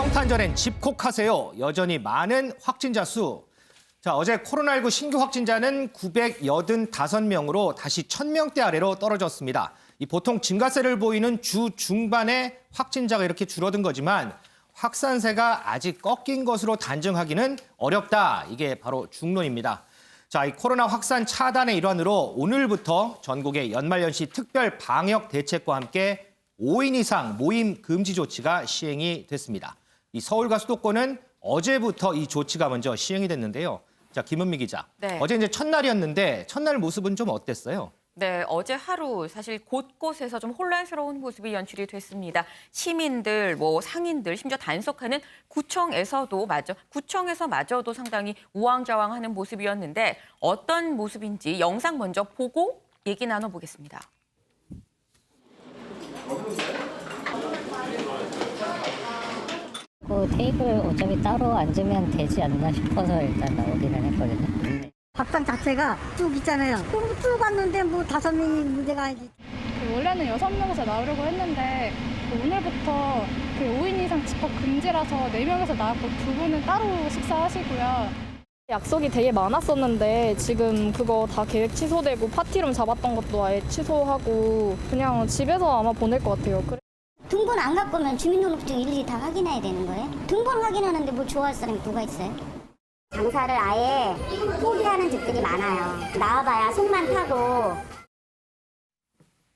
성탄절엔 집콕하세요. 여전히 많은 확진자 수. 자, 어제 코로나19 신규 확진자는 985명으로 다시 1,000명대 아래로 떨어졌습니다. 이 보통 증가세를 보이는 주 중반에 확진자가 이렇게 줄어든 거지만 확산세가 아직 꺾인 것으로 단정하기는 어렵다. 이게 바로 중론입니다. 자, 이 코로나 확산 차단의 일환으로 오늘부터 전국의 연말연시 특별 방역 대책과 함께 5인 이상 모임 금지 조치가 시행이 됐습니다. 이 서울과 수도권은 어제부터 이 조치가 먼저 시행이 됐는데요. 자, 김은미 기자. 네. 어제 이제 첫날이었는데 첫날 모습은 좀 어땠어요? 네, 어제 하루 사실 곳곳에서 좀 혼란스러운 모습이 연출이 됐습니다. 시민들, 상인들, 심지어 단속하는 구청에서마저도 상당히 우왕좌왕하는 모습이었는데 어떤 모습인지 영상 먼저 보고 얘기 나눠보겠습니다. 테이블 어차피 따로 앉으면 되지 않나 싶어서 일단 나오기는 했거든요. 밥상 자체가 쭉 있잖아요. 그럼 쭉 왔는데 뭐 5명이 문제가 아니지. 원래는 6명에서 나오려고 했는데 오늘부터 5인 이상 집합 금지라서 4명에서 나왔고 2분은 따로 식사하시고요. 약속이 되게 많았었는데 지금 그거 다 계획 취소되고 파티룸 잡았던 것도 아예 취소하고 그냥 집에서 아마 보낼 것 같아요. 등본 안 갖고 오면 주민등록증 일일이 다 확인해야 되는 거예요? 등본 확인하는데 뭐 좋아할 사람이 누가 있어요? 장사를 아예 포기하는 집들이 많아요. 나와봐야 속만 타고.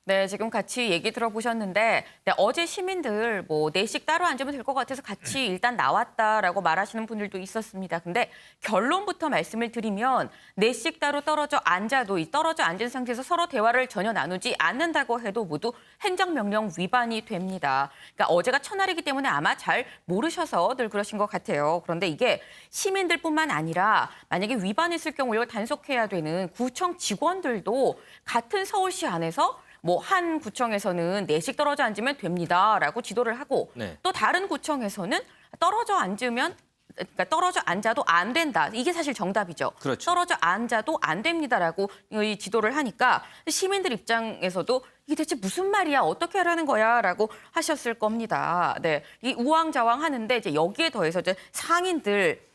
네, 지금 같이 얘기 들어보셨는데 어제 시민들 내식 따로 앉으면 될 것 같아서 같이 일단 나왔다라고 말하시는 분들도 있었습니다. 근데 결론부터 말씀을 드리면 내식 따로 떨어져 앉아도 이 떨어져 앉은 상태에서 서로 대화를 전혀 나누지 않는다고 해도 모두 행정명령 위반이 됩니다. 그러니까 어제가 첫날이기 때문에 아마 잘 모르셔서 늘 그러신 것 같아요. 그런데 이게 시민들뿐만 아니라 만약에 위반했을 경우 이걸 단속해야 되는 구청 직원들도 같은 서울시 안에서 한 구청에서는 내식 떨어져 앉으면 됩니다라고 지도를 하고 네. 또 다른 구청에서는 떨어져 앉아도 안 된다. 이게 사실 정답이죠. 그렇죠. 떨어져 앉아도 안 됩니다라고 이 지도를 하니까 시민들 입장에서도 이게 대체 무슨 말이야? 어떻게 하라는 거야?라고 하셨을 겁니다. 네, 이 우왕좌왕 하는데 이제 여기에 더해서 이제 상인들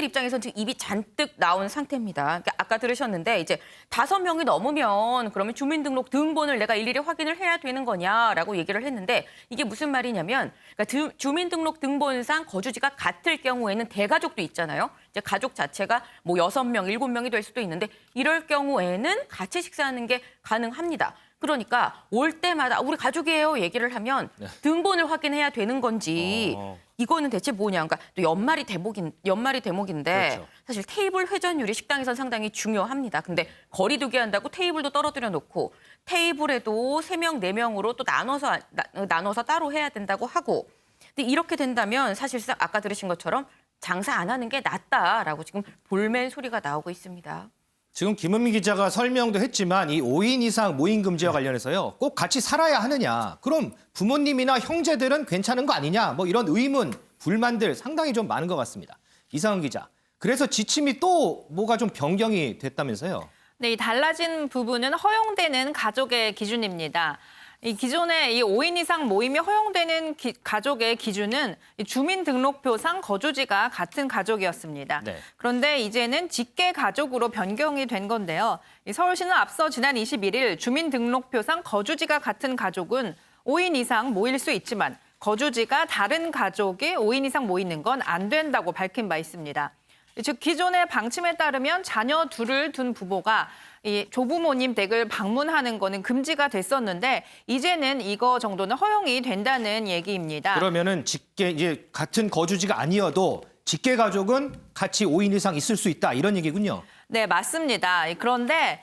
입장에서는 지금 입이 잔뜩 나온 상태입니다. 그러니까 아까 들으셨는데 이제 5명이 넘으면 그러면 주민등록 등본을 내가 일일이 확인을 해야 되는 거냐라고 얘기를 했는데 이게 무슨 말이냐면 그러니까 주민등록 등본상 거주지가 같을 경우에는 대가족도 있잖아요. 이제 가족 자체가 6명, 7명이 될 수도 있는데 이럴 경우에는 같이 식사하는 게 가능합니다. 그러니까 올 때마다 우리 가족이에요 얘기를 하면 등본을 확인해야 되는 건지 이거는 대체 뭐냐. 그러니까 또 연말이 대목인데 그렇죠. 사실 테이블 회전율이 식당에선 상당히 중요합니다. 근데 거리 두기 한다고 테이블도 떨어뜨려 놓고 테이블에도 3명, 4명으로 또 나눠서 따로 해야 된다고 하고 근데 이렇게 된다면 사실상 아까 들으신 것처럼 장사 안 하는 게 낫다라고 지금 볼멘 소리가 나오고 있습니다. 지금 김은미 기자가 설명도 했지만 이 5인 이상 모임 금지와 관련해서요. 꼭 같이 살아야 하느냐. 그럼 부모님이나 형제들은 괜찮은 거 아니냐. 이런 의문, 불만들 상당히 좀 많은 것 같습니다. 이상은 기자. 그래서 지침이 또 뭐가 좀 변경이 됐다면서요. 네, 이 달라진 부분은 허용되는 가족의 기준입니다. 이 기존에 이 5인 이상 모임이 허용되는 가족의 기준은 이 주민등록표상 거주지가 같은 가족이었습니다. 네. 그런데 이제는 직계 가족으로 변경이 된 건데요. 이 서울시는 앞서 지난 21일 주민등록표상 거주지가 같은 가족은 5인 이상 모일 수 있지만 거주지가 다른 가족이 5인 이상 모이는 건 안 된다고 밝힌 바 있습니다. 즉 기존의 방침에 따르면 자녀 둘을 둔 부부가 이 조부모님 댁을 방문하는 거는 금지가 됐었는데 이제는 이거 정도는 허용이 된다는 얘기입니다. 그러면은 이제 같은 거주지가 아니어도 직계 가족은 같이 5인 이상 있을 수 있다 이런 얘기군요. 네, 맞습니다. 그런데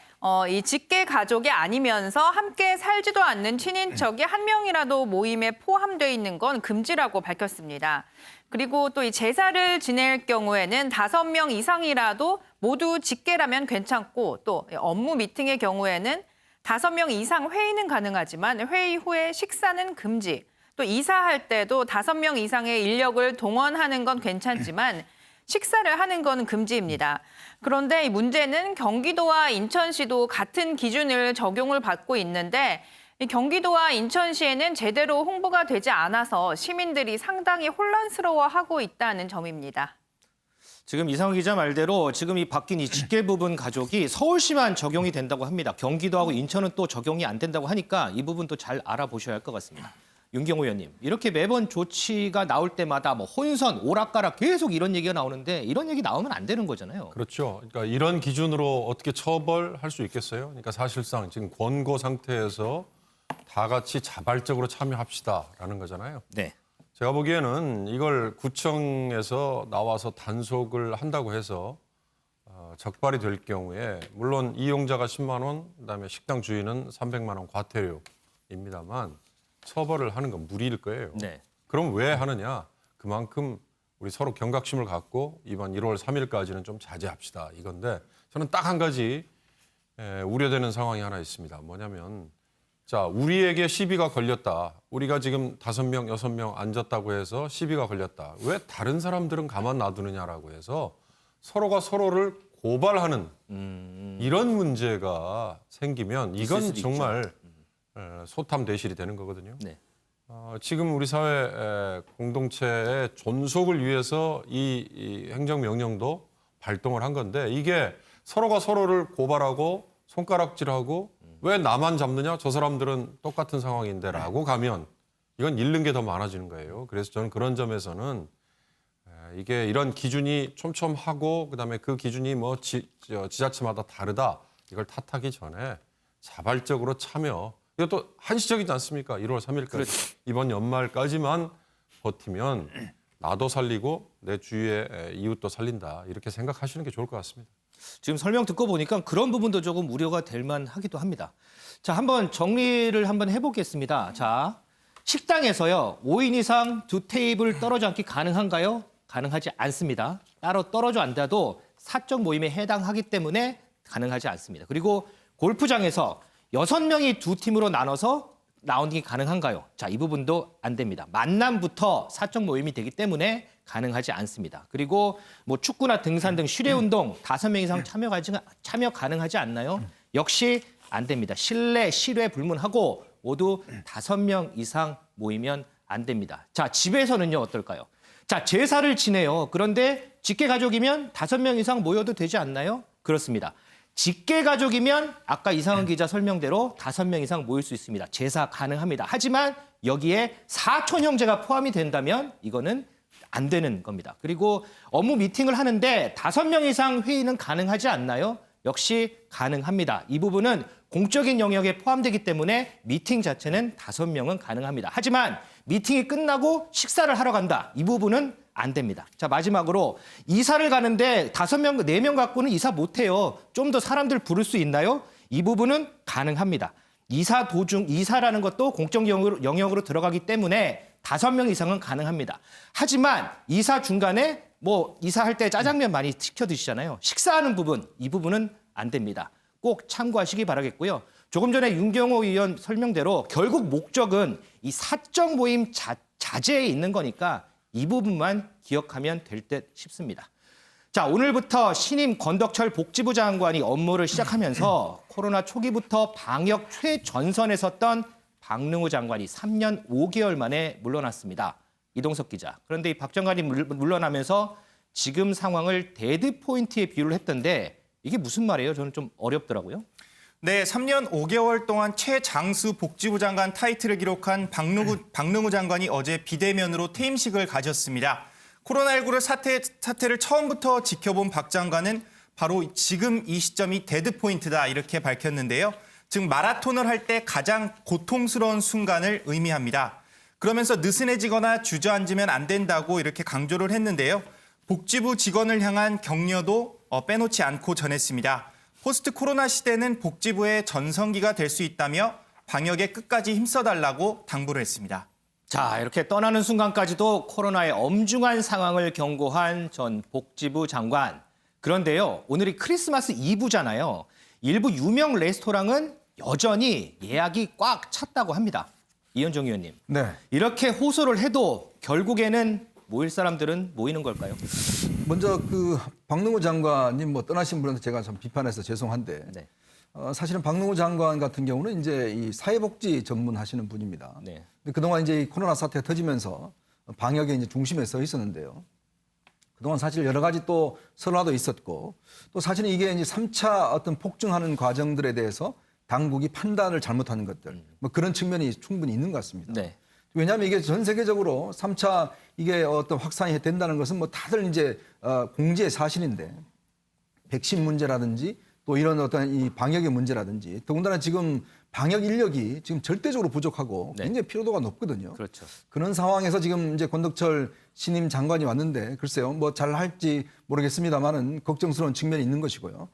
이 직계 가족이 아니면서 함께 살지도 않는 친인척이 한 명이라도 모임에 포함되어 있는 건 금지라고 밝혔습니다. 그리고 또 이 제사를 지낼 경우에는 5명 이상이라도 모두 직계라면 괜찮고 또 업무 미팅의 경우에는 5명 이상 회의는 가능하지만 회의 후에 식사는 금지. 또 이사할 때도 5명 이상의 인력을 동원하는 건 괜찮지만 식사를 하는 건 금지입니다. 그런데 이 문제는 경기도와 인천시도 같은 기준을 적용을 받고 있는데 이 경기도와 인천시에는 제대로 홍보가 되지 않아서 시민들이 상당히 혼란스러워하고 있다는 점입니다. 지금 이상훈 기자 말대로 지금 이 바뀐 이 직계 부분 가족이 서울시만 적용이 된다고 합니다. 경기도하고 인천은 또 적용이 안 된다고 하니까 이 부분도 잘 알아보셔야 할 것 같습니다. 윤경호 의원님, 이렇게 매번 조치가 나올 때마다 뭐 혼선, 오락가락 계속 이런 얘기가 나오는데 이런 얘기 나오면 안 되는 거잖아요. 그렇죠. 그러니까 이런 기준으로 어떻게 처벌할 수 있겠어요? 그러니까 사실상 지금 권고 상태에서 다 같이 자발적으로 참여합시다라는 거잖아요. 네. 제가 보기에는 이걸 구청에서 나와서 단속을 한다고 해서 적발이 될 경우에 물론 이용자가 10만 원, 그다음에 식당 주인은 300만 원 과태료입니다만 처벌을 하는 건 무리일 거예요. 네. 그럼 왜 하느냐? 그만큼 우리 서로 경각심을 갖고 이번 1월 3일까지는 좀 자제합시다 이건데 저는 딱 한 가지 우려되는 상황이 하나 있습니다. 뭐냐면 자, 우리에게 시비가 걸렸다. 우리가 지금 5명, 6명 앉았다고 해서 시비가 걸렸다. 왜 다른 사람들은 가만 놔두느냐라고 해서 서로가 서로를 고발하는 이런 문제가 생기면 이건 정말 소탐대실이 되는 거거든요. 네. 지금 우리 사회 공동체의 존속을 위해서 이 행정명령도 발동을 한 건데 이게 서로가 서로를 고발하고 손가락질하고 왜 나만 잡느냐? 저 사람들은 똑같은 상황인데라고 가면 이건 잃는 게 더 많아지는 거예요. 그래서 저는 그런 점에서는 이게 이런 기준이 촘촘하고 그다음에 그 기준이 뭐 지자체마다 다르다. 이걸 탓하기 전에 자발적으로 참여. 이것도 한시적이지 않습니까? 1월 3일까지. 그렇죠. 이번 연말까지만 버티면 나도 살리고 내 주위의 이웃도 살린다. 이렇게 생각하시는 게 좋을 것 같습니다. 지금 설명 듣고 보니까 그런 부분도 조금 우려가 될 만하기도 합니다. 자, 한번 정리를 한번 해보겠습니다. 자, 식당에서요 5인 이상 2테이블 떨어져 앉기 가능한가요? 가능하지 않습니다. 따로 떨어져 앉아도 사적 모임에 해당하기 때문에 가능하지 않습니다. 그리고 골프장에서 6명이 2팀으로 나눠서 라운딩이 가능한가요? 자, 이 부분도 안 됩니다. 만남부터 사적 모임이 되기 때문에 가능하지 않습니다. 그리고 뭐 축구나 등산 등 실외 운동 5명 이상 참여 가능하지 않나요? 역시 안 됩니다. 실내, 실외 불문하고 모두 5명 이상 모이면 안 됩니다. 자, 집에서는요 어떨까요? 자, 제사를 지내요. 그런데 직계 가족이면 5명 이상 모여도 되지 않나요? 그렇습니다. 직계 가족이면 아까 이상은 기자 설명대로 5명 이상 모일 수 있습니다. 제사 가능합니다. 하지만 여기에 사촌 형제가 포함이 된다면 이거는 안 되는 겁니다. 그리고 업무 미팅을 하는데 5명 이상 회의는 가능하지 않나요? 역시 가능합니다. 이 부분은 공적인 영역에 포함되기 때문에 미팅 자체는 5명은 가능합니다. 하지만 미팅이 끝나고 식사를 하러 간다. 이 부분은 안 됩니다. 자, 마지막으로 이사를 가는데 5명, 4명 갖고는 이사 못해요. 좀 더 사람들 부를 수 있나요? 이 부분은 가능합니다. 이사 도중, 이사라는 것도 공적 영역으로 들어가기 때문에 5명 이상은 가능합니다. 하지만 이사 중간에 뭐 이사할 때 짜장면 많이 시켜 드시잖아요. 식사하는 부분, 이 부분은 안 됩니다. 꼭 참고하시기 바라겠고요. 조금 전에 윤경호 의원 설명대로 결국 목적은 이 사적 모임 자제에 있는 거니까 이 부분만 기억하면 될 듯 싶습니다. 자, 오늘부터 신임 권덕철 복지부 장관이 업무를 시작하면서 코로나 초기부터 방역 최전선에 섰던 박능우 장관이 3년 5개월 만에 물러났습니다. 이동석 기자. 그런데 이 박 장관이 물러나면서 지금 상황을 데드 포인트에 비유를 했던데 이게 무슨 말이에요? 저는 좀 어렵더라고요. 네, 3년 5개월 동안 최장수 복지부 장관 타이틀을 기록한 박능우 장관이 어제 비대면으로 퇴임식을 가졌습니다. 코로나19 사태를 처음부터 지켜본 박 장관은 바로 지금 이 시점이 데드 포인트다 이렇게 밝혔는데요. 즉 마라톤을 할 때 가장 고통스러운 순간을 의미합니다. 그러면서 느슨해지거나 주저앉으면 안 된다고 이렇게 강조를 했는데요. 복지부 직원을 향한 격려도 빼놓지 않고 전했습니다. 포스트 코로나 시대는 복지부의 전성기가 될 수 있다며 방역에 끝까지 힘써달라고 당부를 했습니다. 자, 이렇게 떠나는 순간까지도 코로나의 엄중한 상황을 경고한 전 복지부 장관. 그런데요, 오늘이 크리스마스 이브잖아요. 일부 유명 레스토랑은 여전히 예약이 꽉 찼다고 합니다. 이현정 의원님. 네. 이렇게 호소를 해도 결국에는 모일 사람들은 모이는 걸까요? 먼저 그 박능우 장관님 뭐 떠나신 분한테 제가 좀 비판해서 죄송한데 네. 사실은 박능우 장관 같은 경우는 이제 이 사회복지 전문 하시는 분입니다. 네. 근데 그동안 이제 이 코로나 사태가 터지면서 방역의 이제 중심에 서 있었는데요. 그동안 사실 여러 가지 또 설화도 있었고 또 사실은 이게 이제 3차 어떤 폭증하는 과정들에 대해서 당국이 판단을 잘못하는 것들 뭐 그런 측면이 충분히 있는 것 같습니다. 네. 왜냐하면 이게 전 세계적으로 3차 이게 어떤 확산이 된다는 것은 뭐 다들 이제 공지의 사실인데 백신 문제라든지 또 이런 어떤 이 방역의 문제라든지 더군다나 지금 방역 인력이 지금 절대적으로 부족하고 네. 굉장히 피로도가 높거든요. 그렇죠. 그런 상황에서 지금 이제 권덕철 신임 장관이 왔는데 글쎄요 뭐 잘 할지 모르겠습니다만은 걱정스러운 측면이 있는 것이고요.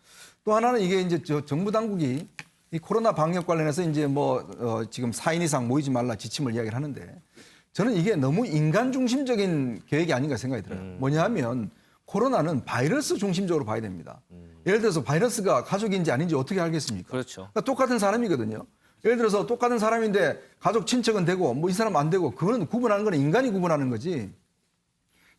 또 하나는 이게 이제 정부 당국이 이 코로나 방역 관련해서 이제 지금 4인 이상 모이지 말라 지침을 이야기를 하는데 저는 이게 너무 인간 중심적인 계획이 아닌가 생각이 들어요. 뭐냐 하면 코로나는 바이러스 중심적으로 봐야 됩니다. 예를 들어서 바이러스가 가족인지 아닌지 어떻게 알겠습니까? 그렇죠. 그러니까 똑같은 사람이거든요. 예를 들어서 똑같은 사람인데 가족 친척은 되고 뭐 이 사람 안 되고 그거는 구분하는 건 인간이 구분하는 거지.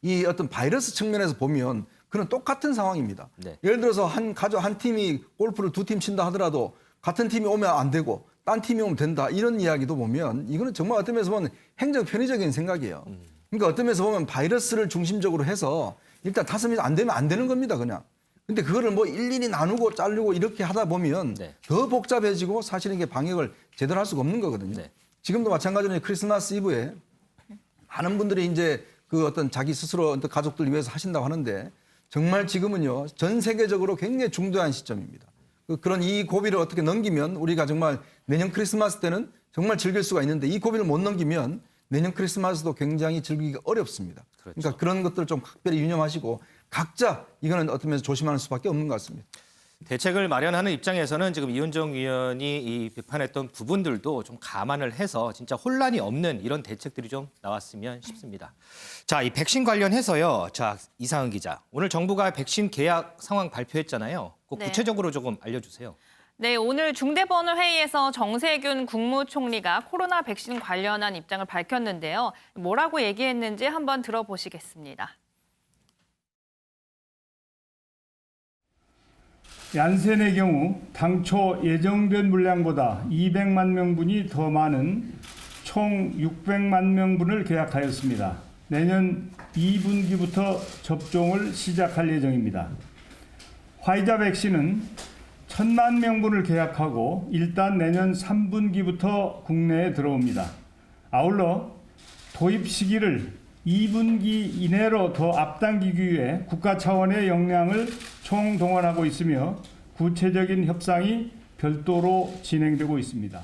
이 어떤 바이러스 측면에서 보면 그건 똑같은 상황입니다. 네. 예를 들어서 한 가족 한 팀이 골프를 2팀 친다 하더라도 같은 팀이 오면 안 되고 딴 팀이 오면 된다 이런 이야기도 보면 이거는 정말 어떤 면에서 보면 행정 편의적인 생각이에요. 그러니까 어떤 면에서 보면 바이러스를 중심적으로 해서 일단 5명이 안 되면 안 되는 겁니다 그냥. 근데 그거를 뭐 일일이 나누고 자르고 이렇게 하다 보면 네. 더 복잡해지고 사실은 이게 방역을 제대로 할 수가 없는 거거든요. 네. 지금도 마찬가지로 크리스마스 이브에 많은 분들이 이제 그 어떤 자기 스스로 어떤 가족들 위해서 하신다고 하는데 정말 지금은요 전 세계적으로 굉장히 중대한 시점입니다. 그런 이 고비를 어떻게 넘기면 우리가 정말 내년 크리스마스 때는 정말 즐길 수가 있는데 이 고비를 못 넘기면 내년 크리스마스도 굉장히 즐기기가 어렵습니다. 그렇죠. 그러니까 그런 것들을 좀 각별히 유념하시고 각자 이거는 어떤 면에서 조심하는 수밖에 없는 것 같습니다. 대책을 마련하는 입장에서는 지금 이은정 위원이 이 비판했던 부분들도 좀 감안을 해서 진짜 혼란이 없는 이런 대책들이 좀 나왔으면 싶습니다. 자, 이 백신 관련해서요. 자, 이상은 기자. 오늘 정부가 백신 계약 상황 발표했잖아요. 그 네. 구체적으로 조금 알려주세요. 네, 오늘 중대본을 회의에서 정세균 국무총리가 코로나 백신 관련한 입장을 밝혔는데요. 뭐라고 얘기했는지 한번 들어보시겠습니다. 얀센의 경우 당초 예정된 물량보다 200만 명분이 더 많은 총 600만 명분을 계약하였습니다. 내년 2분기부터 접종을 시작할 예정입니다. 화이자 백신은 1,000만 명분을 계약하고 일단 내년 3분기부터 국내에 들어옵니다. 아울러 도입 시기를 2분기 이내로 더 앞당기기 위해 국가 차원의 역량을 총동원하고 있으며 구체적인 협상이 별도로 진행되고 있습니다.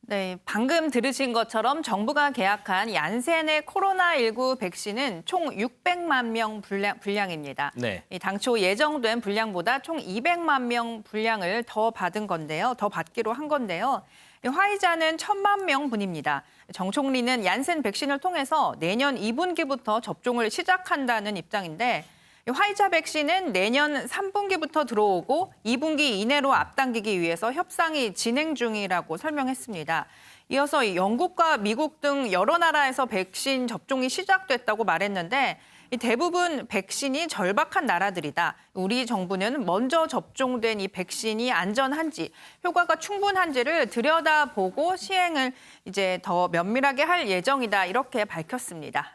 네, 방금 들으신 것처럼 정부가 계약한 얀센의 코로나19 백신은 총 600만 명 분량입니다. 네. 당초 예정된 분량보다 총 200만 명 분량을 더 받은 건데요. 더 받기로 한 건데요. 화이자는 1,000만 명분입니다. 정 총리는 얀센 백신을 통해서 내년 2분기부터 접종을 시작한다는 입장인데 화이자 백신은 내년 3분기부터 들어오고 2분기 이내로 앞당기기 위해서 협상이 진행 중이라고 설명했습니다. 이어서 영국과 미국 등 여러 나라에서 백신 접종이 시작됐다고 말했는데 대부분 백신이 절박한 나라들이다. 우리 정부는 먼저 접종된 이 백신이 안전한지, 효과가 충분한지를 들여다보고 시행을 이제 더 면밀하게 할 예정이다. 이렇게 밝혔습니다.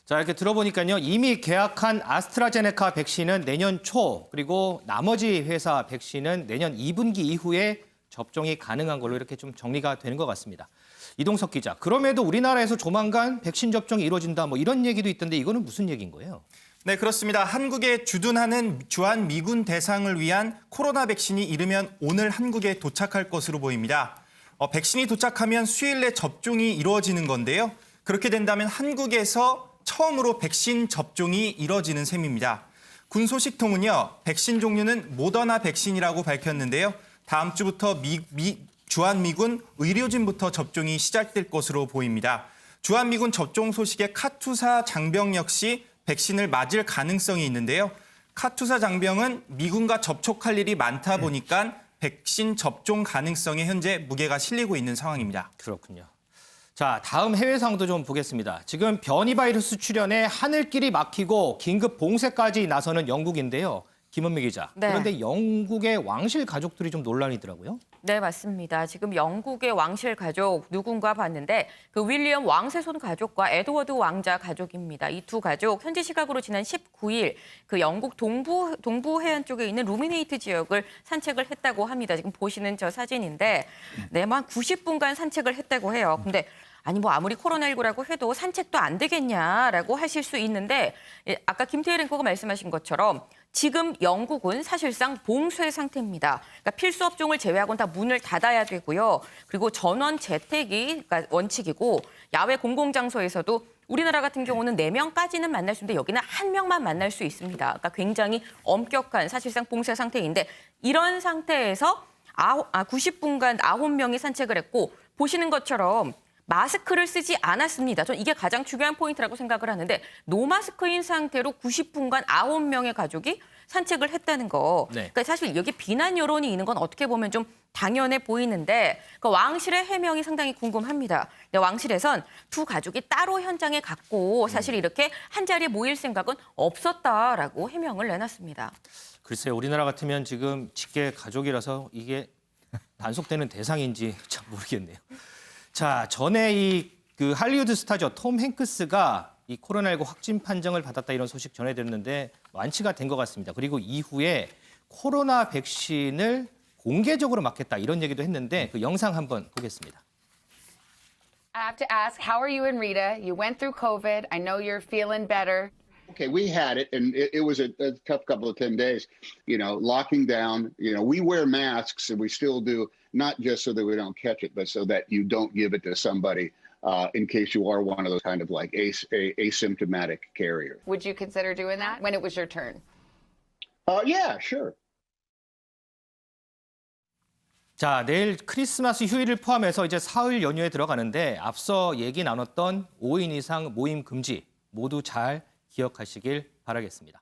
자, 이렇게 들어보니까요. 이미 계약한 아스트라제네카 백신은 내년 초, 그리고 나머지 회사 백신은 내년 2분기 이후에 접종이 가능한 걸로 이렇게 좀 정리가 되는 것 같습니다. 이동석 기자, 그럼에도 우리나라에서 조만간 백신 접종이 이루어진다 뭐 이런 얘기도 있던데 이거는 무슨 얘기인 거예요? 네, 그렇습니다. 한국에 주둔하는 주한 미군 대상을 위한 코로나 백신이 이르면 오늘 한국에 도착할 것으로 보입니다. 백신이 도착하면 수일 내 접종이 이루어지는 건데요. 그렇게 된다면 한국에서 처음으로 백신 접종이 이뤄지는 셈입니다. 군 소식통은요, 백신 종류는 모더나 백신이라고 밝혔는데요. 다음 주부터 주한미군 의료진부터 접종이 시작될 것으로 보입니다. 주한미군 접종 소식에 카투사 장병 역시 백신을 맞을 가능성이 있는데요. 카투사 장병은 미군과 접촉할 일이 많다 보니까 백신 접종 가능성에 현재 무게가 실리고 있는 상황입니다. 그렇군요. 자, 다음 해외 상황도 좀 보겠습니다. 지금 변이 바이러스 출현에 하늘길이 막히고 긴급 봉쇄까지 나서는 영국인데요. 김은미 기자. 네. 그런데 영국의 왕실 가족들이 좀 논란이더라고요. 네, 맞습니다. 지금 영국의 왕실 가족 누군가 봤는데 그 윌리엄 왕세손 가족과 에드워드 왕자 가족입니다. 이 두 가족 현지 시각으로 지난 19일 그 영국 동부 해안 쪽에 있는 루미네이트 지역을 산책을 했다고 합니다. 지금 보시는 저 사진인데 한 90분간 산책을 했다고 해요. 근데 아니 뭐 아무리 코로나19라고 해도 산책도 안 되겠냐라고 하실 수 있는데 아까 김태일 앵커가 말씀하신 것처럼 지금 영국은 사실상 봉쇄 상태입니다. 그러니까 필수 업종을 제외하고는 다 문을 닫아야 되고요. 그리고 전원 재택이 그러니까 원칙이고 야외 공공장소에서도 우리나라 같은 경우는 4명까지는 만날 수 있는데 여기는 1명만 만날 수 있습니다. 그러니까 굉장히 엄격한 사실상 봉쇄 상태인데 이런 상태에서 90분간 9명이 산책을 했고 보시는 것처럼 마스크를 쓰지 않았습니다. 전 이게 가장 중요한 포인트라고 생각을 하는데 노마스크인 상태로 90분간 9명의 가족이 산책을 했다는 거. 네. 그러니까 사실 여기 비난 여론이 있는 건 어떻게 보면 좀 당연해 보이는데 그 왕실의 해명이 상당히 궁금합니다. 근데 왕실에선 두 가족이 따로 현장에 갔고 사실 이렇게 한 자리에 모일 생각은 없었다라고 해명을 내놨습니다. 글쎄요, 우리나라 같으면 지금 직계 가족이라서 이게 단속되는 대상인지 참 모르겠네요. 자, 전에 그 할리우드 스타죠. 톰 행크스가 이 코로나19 확진 판정을 받았다 이런 소식 전해드렸는데 완치가 된 것 같습니다. 그리고 이후에 코로나 백신을 공개적으로 맞겠다 이런 얘기도 했는데 그 영상 한번 보겠습니다. I have to ask, how are you and Rita? You went through COVID. I know you're feeling better. Okay, we had it, and it was a tough couple of 10 days, locking down. We wear masks, and we still do, not just so that we don't catch it, but so that you don't give it to somebody in case you are one of those kind of like asymptomatic carriers. Would you consider doing that when it was your turn? Yeah, sure. 자, 내일 크리스마스 휴일을 포함해서 이제 사흘 연휴에 들어가는데 앞서 얘기 나눴던 5인 이상 모임 금지 모두 잘 기억하시길 바라겠습니다.